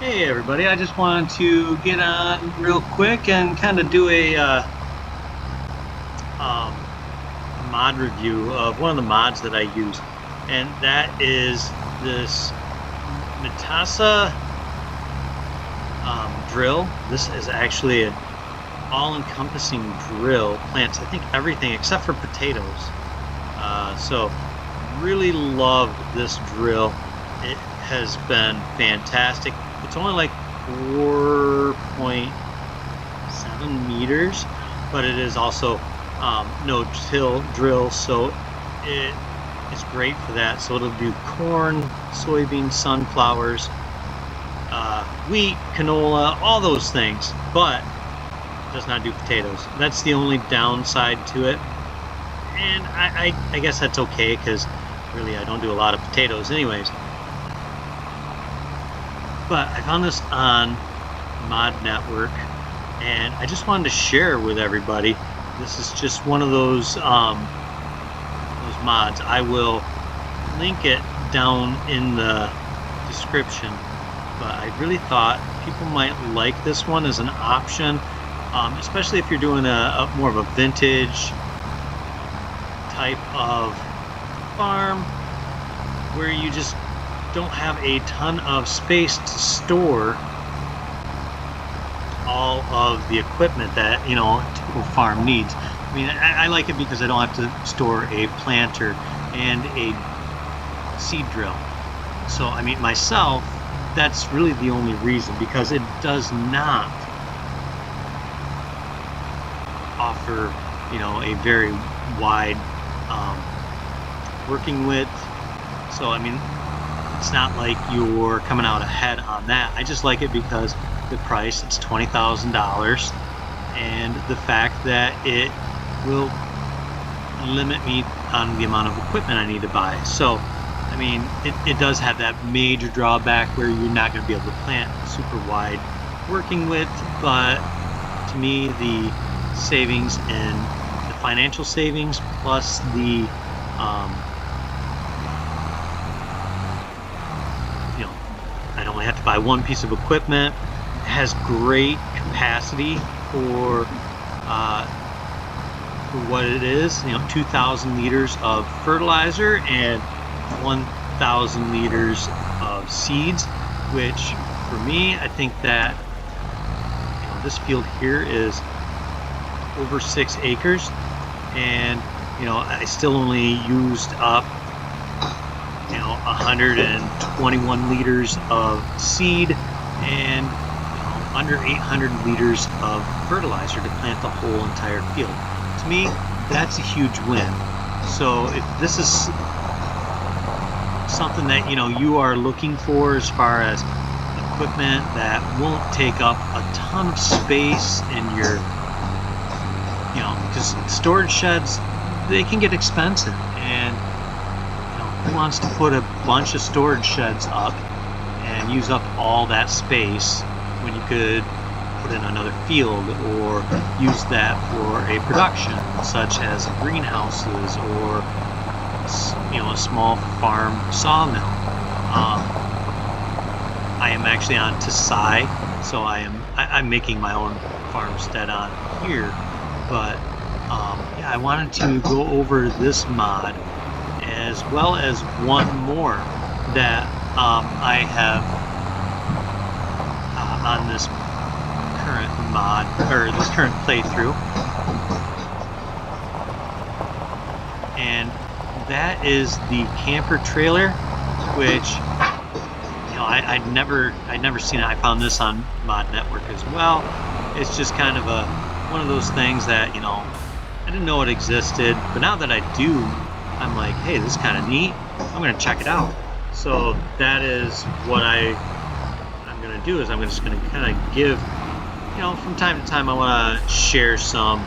Hey everybody, I just wanted to get on real quick and kind of do a mod review of one of the mods that I use, and that is this Metasa drill. This is actually an all-encompassing drill, plants I think everything except for potatoes. So really love this drill. It has been fantastic. It's only like 4.7 meters, but it is also no-till drill, so it is great for that. So it'll do corn, soybeans, sunflowers, wheat, canola, all those things, but it does not do potatoes. That's the only downside to it, and I guess that's okay, because really I don't do a lot of potatoes anyways. But I found this on Mod Network, and I just wanted to share with everybody. This is just one of those mods. I will link it down in the description, but I really thought people might like this one as an option, especially if you're doing a more of a vintage type of farm where you just don't have a ton of space to store all of the equipment that a typical farm needs. I mean, I like it because I don't have to store a planter and a seed drill. So I mean, myself, that's really the only reason, because it does not offer a very wide working width. So I mean, it's not like you're coming out ahead on that. I just like it because the price, it's $20,000, and the fact that it will limit me on the amount of equipment I need to buy. So I mean, it does have that major drawback where you're not going to be able to plant super wide working width, but to me the savings and the financial savings plus the I only have to buy one piece of equipment. It has great capacity for what it is. 2,000 liters of fertilizer and 1,000 liters of seeds, which for me, I think that this field here is over 6 acres, and I still only used up 121 liters of seed and under 800 liters of fertilizer to plant the whole entire field. To me, that's a huge win. So if this is something that you are looking for as far as equipment that won't take up a ton of space in your because storage sheds, they can get expensive, and who wants to put a bunch of storage sheds up and use up all that space when you could put in another field or use that for a production such as greenhouses or a small farm sawmill. I am actually on Dadej, so I'm making my own farmstead on here, but yeah, I wanted to go over this mod as well as one more that I have on this current mod, or this current playthrough, and that is the camper trailer, which I'd never seen it. I found this on Mod Network as well. It's just kind of one of those things that I didn't know it existed, but now that I do, I'm like, hey, this is kind of neat. I'm going to check it out. So that is what I'm going to do. Is I'm just going to kind of give, from time to time, I want to share some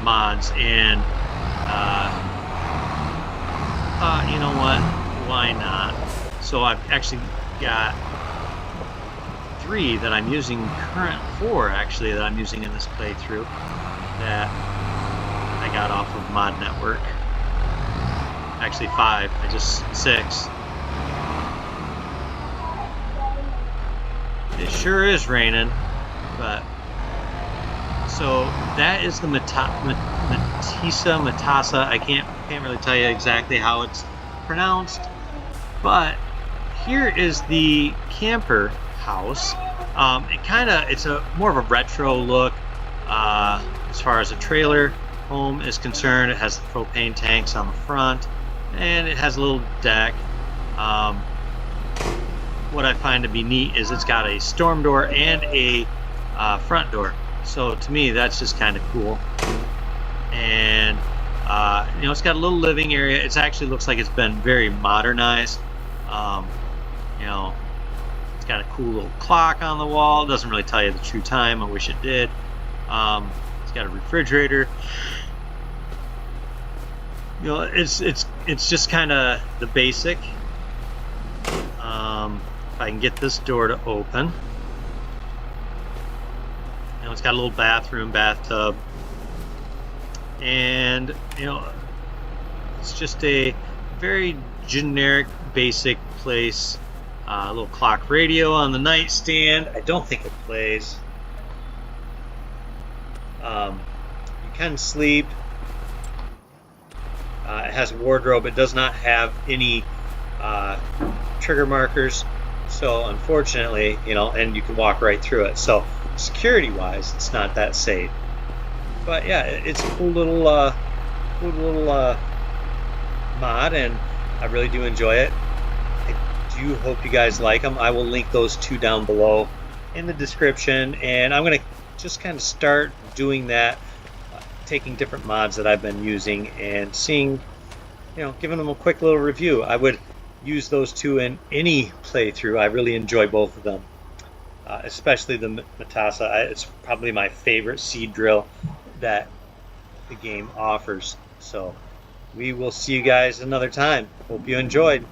mods, and you know what? Why not? So I've actually got 3 that I'm using, four actually that I'm using in this playthrough that I got off of Mod Network. Actually 5, 6. sure is raining, but so that is the Metasa. I can't really tell you exactly how it's pronounced, but here is the camper house. It's a more of a retro look as far as a trailer home is concerned. It has the propane tanks on the front, and it has a little deck. What I find to be neat is it's got a storm door and a front door. So to me, that's just kind of cool. And it's got a little living area. It actually looks like it's been very modernized. It's got a cool little clock on the wall. It doesn't really tell you the true time. I wish it did. It's got a refrigerator. It's just kind of the basic. If I can get this door to open. It's got a little bathroom, bathtub, and it's just a very generic, basic place. A little clock radio on the nightstand. I don't think it plays. You can sleep. It has a wardrobe. It does not have any trigger markers, so unfortunately, and you can walk right through it. So security-wise, it's not that safe. But yeah, it's a cool little mod, and I really do enjoy it. I do hope you guys like them. I will link those two down below in the description, and I'm going to just kind of start doing that, taking different mods that I've been using and seeing, giving them a quick little review. I would use those two in any playthrough. I really enjoy both of them. Especially the Metasa. It's probably my favorite seed drill that the game offers. So we will see you guys another time. Hope you enjoyed.